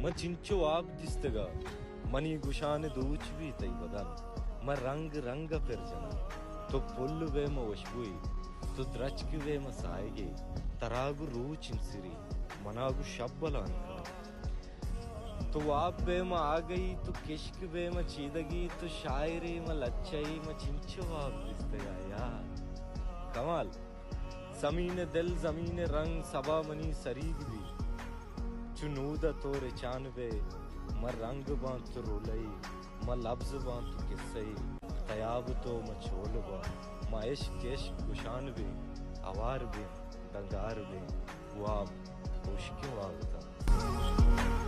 म चिंचो आप दिस्तगा मनी गुशान दूच भी तई बदन म रंग रंग फिर जना तो पुल वे म वशबुई तो द्रचक वे म सायगे तरागु रूचिन सिरी मनागु शब्बलान का तो आप वे म आ गई तो किश्क वे म चीदगी तो शायरी म लच्चई म चिंचो आप दिस्तगा यार कमाल ज़मीन दिल ज़मीन रंग सबा मनी सरीग भी चुनूदा तोरे चानवे म रंग बांत रोलई म लफ्ज़ बांत किस्सई तयाब तो म छोलबा म इश्क इश्क गुशानवे आवार बे दंगार बे वाब होश क्यों आवता।